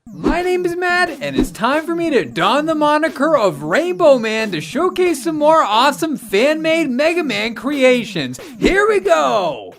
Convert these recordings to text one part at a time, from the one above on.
My name is Matt, and it's time for me to don the moniker of Rainbow Man to showcase some more awesome fan-made Mega Man creations. Here we go!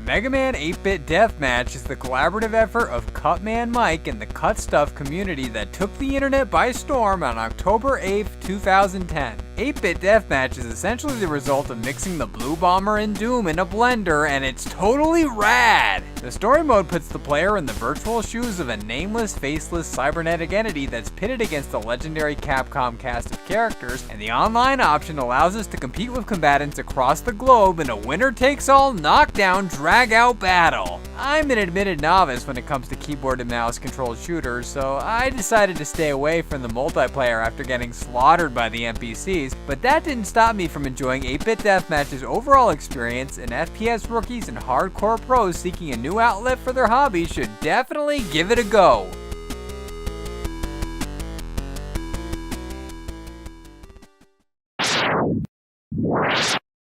Mega Man 8-Bit Deathmatch is the collaborative effort of Cutman Mike and the Cut Stuff community that took the internet by storm on October 8th, 2010. 8-Bit Deathmatch is essentially the result of mixing the Blue Bomber and Doom in a blender, and it's totally rad! The story mode puts the player in the virtual shoes of a nameless, faceless cybernetic entity that's pitted against a legendary Capcom cast of characters, and the online option allows us to compete with combatants across the globe in a winner-takes-all knockdown drag-out battle. I'm an admitted novice when it comes to keyboard and mouse controlled shooters, so I decided to stay away from the multiplayer after getting slaughtered by the NPCs, but that didn't stop me from enjoying 8-Bit Deathmatch's overall experience, and FPS rookies and hardcore pros seeking a new outlet for their hobby should definitely give it a go.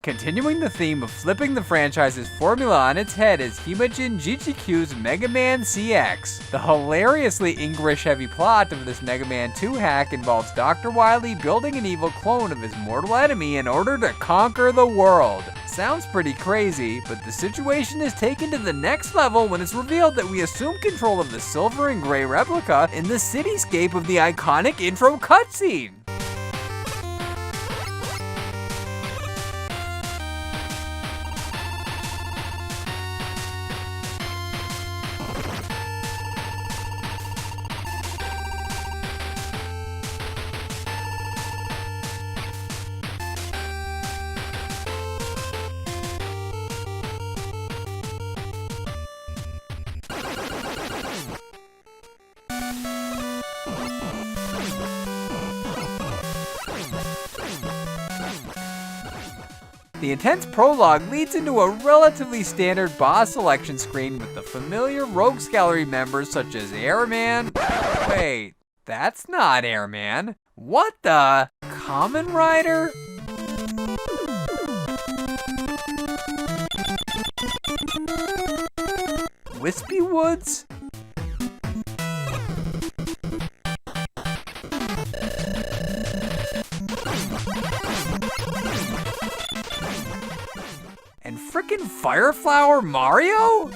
Continuing the theme of flipping the franchise's formula on its head is Himajin GGQ's Mega Man CX. The hilariously English-heavy plot of this Mega Man 2 hack involves Dr. Wily building an evil clone of his mortal enemy in order to conquer the world. Sounds pretty crazy, but the situation is taken to the next level when it's revealed that we assume control of the silver and gray replica in the cityscape of the iconic intro cutscene. The intense prologue leads into a relatively standard boss selection screen with the familiar Rogues Gallery members such as Airman. Wait, that's not Airman. What the? Kamen Rider? Wispy Woods? And frickin' Fireflower Mario?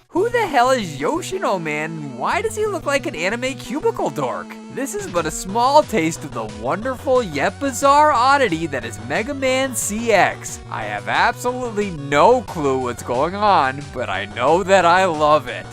Who the hell is Yoshino Man, and why does he look like an anime cubicle dork? This is but a small taste of the wonderful yet bizarre oddity that is Mega Man CX. I have absolutely no clue what's going on, but I know that I love it.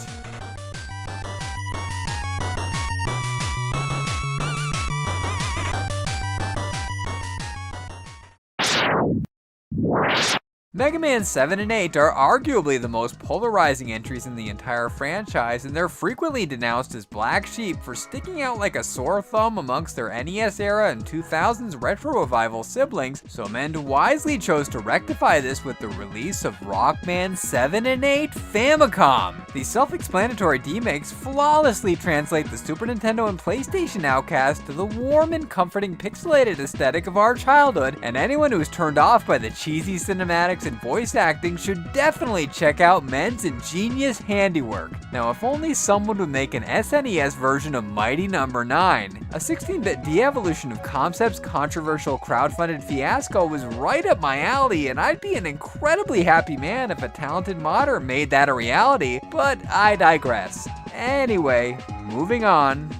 Mega Man 7 and 8 are arguably the most polarizing entries in the entire franchise, and they're frequently denounced as black sheep for sticking out like a sore thumb amongst their NES era and 2000s retro revival siblings, so Mend wisely chose to rectify this with the release of Rockman 7 and 8 Famicom. These self-explanatory remakes flawlessly translate the Super Nintendo and PlayStation outcast to the warm and comforting pixelated aesthetic of our childhood, and anyone who's turned off by the cheesy cinematics and voice acting should definitely check out Mend's ingenious handiwork. Now, if only someone would make an SNES version of Mighty No. 9. A 16-bit de-evolution of Concept's controversial crowdfunded fiasco was right up my alley, and I'd be an incredibly happy man if a talented modder made that a reality, but I digress. Anyway, moving on.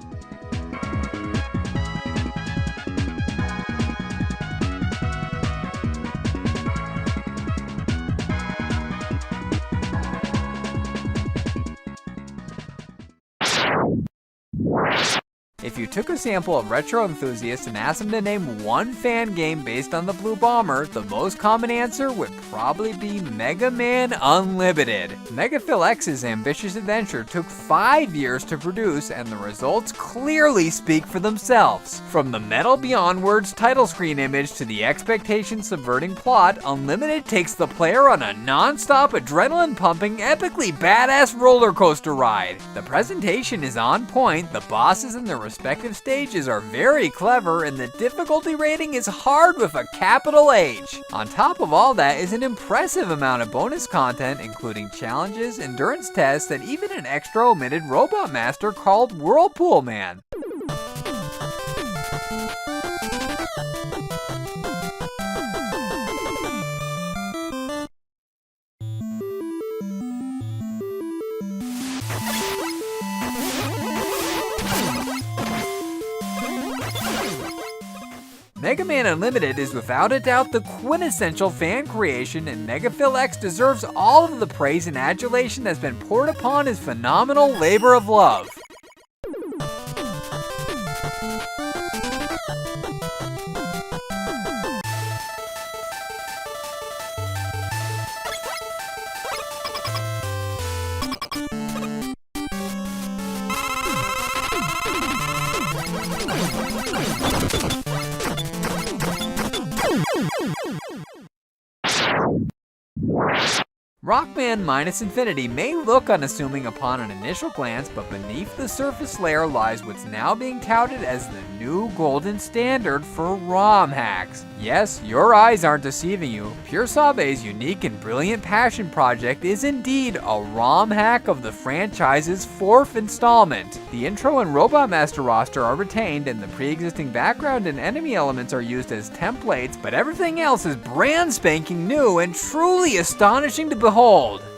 If you took a sample of retro enthusiasts and asked them to name one fan game based on the Blue Bomber, the most common answer would probably be Mega Man Unlimited. Megaphil X's ambitious adventure took 5 years to produce, and the results clearly speak for themselves. From the Metal Beyond Words title screen image to the expectation-subverting plot, Unlimited takes the player on a non-stop, adrenaline-pumping, epically badass roller coaster ride. The presentation is on point, the bosses in their respective stages are very clever, and the difficulty rating is hard with a capital H. On top of all that is an impressive amount of bonus content, including challenges, endurance tests, and even an extra omitted robot master called Whirlpool Man. Mega Man Unlimited is without a doubt the quintessential fan creation, and Megaphil X deserves all of the praise and adulation that's been poured upon his phenomenal labor of love. Rockman minus Infinity may look unassuming upon an initial glance, but beneath the surface layer lies what's now being touted as the new golden standard for ROM hacks. Yes, your eyes aren't deceiving you. PureSabe's unique and brilliant passion project is indeed a ROM hack of the franchise's 4th installment. The intro and Robot Master roster are retained, and the pre-existing background and enemy elements are used as templates, but everything else is brand spanking new and truly astonishing to behold.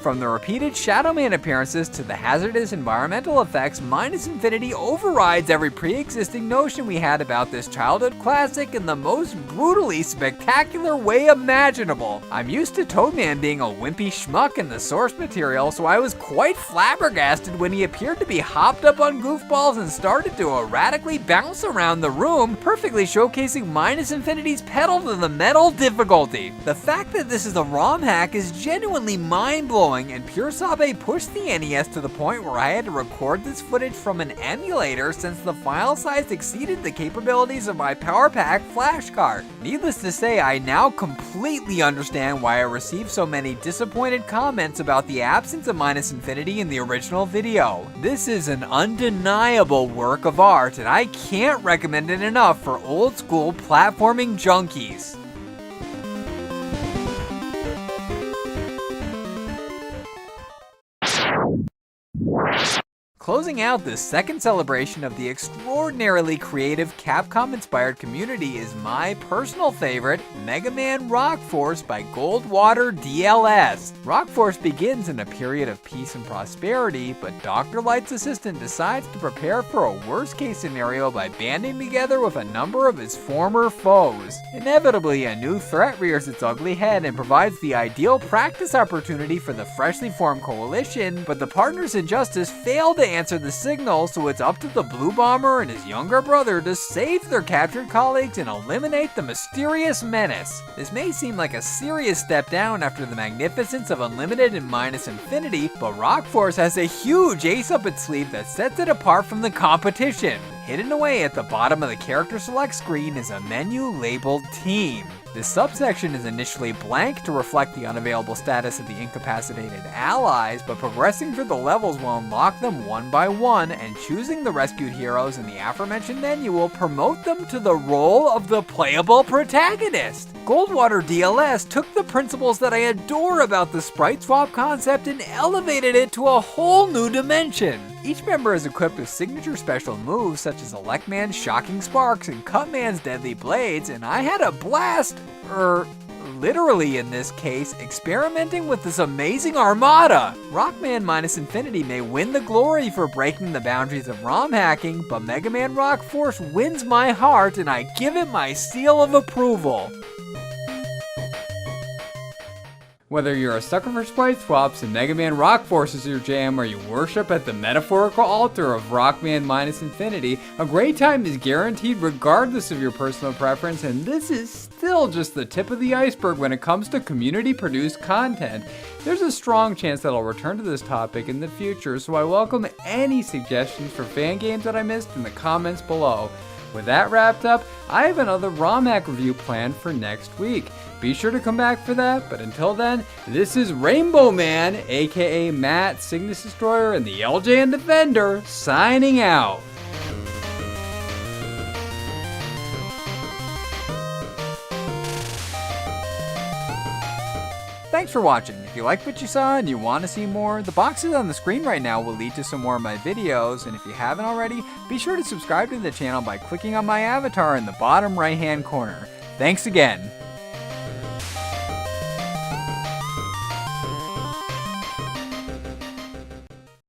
From the repeated Shadow Man appearances to the hazardous environmental effects, Minus Infinity overrides every pre-existing notion we had about this childhood classic in the most brutally spectacular way imaginable. I'm used to Toadman being a wimpy schmuck in the source material, so I was quite flabbergasted when he appeared to be hopped up on goofballs and started to erratically bounce around the room, perfectly showcasing Minus Infinity's pedal to the metal difficulty. The fact that this is a ROM hack is genuinely mind-blowing, and PureSabe pushed the NES to the point where I had to record this footage from an emulator since the file size exceeded the capabilities of my Power Pack flash card. Needless to say, I now completely understand why I received so many disappointed comments about the absence of Minus Infinity in the original video. This is an undeniable work of art, and I can't recommend it enough for old school platforming junkies. Closing out this second celebration of the extraordinarily creative Capcom-inspired community is my personal favorite, Mega Man Rock Force by Goldwater DLS. Rock Force begins in a period of peace and prosperity, but Dr. Light's assistant decides to prepare for a worst-case scenario by banding together with a number of his former foes. Inevitably, a new threat rears its ugly head and provides the ideal practice opportunity for the freshly formed coalition, but the partners in justice fail to answer the signal, so it's up to the Blue Bomber and his younger brother to save their captured colleagues and eliminate the mysterious menace. This may seem like a serious step down after the magnificence of Unlimited and Minus Infinity, but Rock Force has a huge ace up its sleeve that sets it apart from the competition. Hidden away at the bottom of the character select screen is a menu labeled Team. This subsection is initially blank to reflect the unavailable status of the incapacitated allies, but progressing through the levels will unlock them one by one, and choosing the rescued heroes in the aforementioned menu will promote them to the role of the playable protagonist. Goldwater DLS took the principles that I adore about the sprite swap concept and elevated it to a whole new dimension. Each member is equipped with signature special moves such as Electman's Shocking Sparks and Cutman's Deadly Blades, and I had a blast, literally in this case, experimenting with this amazing armada. Rockman Minus Infinity may win the glory for breaking the boundaries of ROM hacking, but Mega Man Rock Force wins my heart, and I give it my seal of approval. Whether you're a sucker for sprite swaps and Mega Man Rock Force is your jam, or you worship at the metaphorical altar of Rockman minus infinity, a great time is guaranteed regardless of your personal preference, and this is still just the tip of the iceberg when it comes to community-produced content. There's a strong chance that I'll return to this topic in the future, so I welcome any suggestions for fan games that I missed in the comments below. With that wrapped up, I have another ROM hack review planned for next week. Be sure to come back for that, but until then, this is Rainbow Man, aka Matt, Cygnus Destroyer, and the LJN Defender, signing out. Thanks for watching. If you liked what you saw and you want to see more, the boxes on the screen right now will lead to some more of my videos, and if you haven't already, be sure to subscribe to the channel by clicking on my avatar in the bottom right hand corner. Thanks again.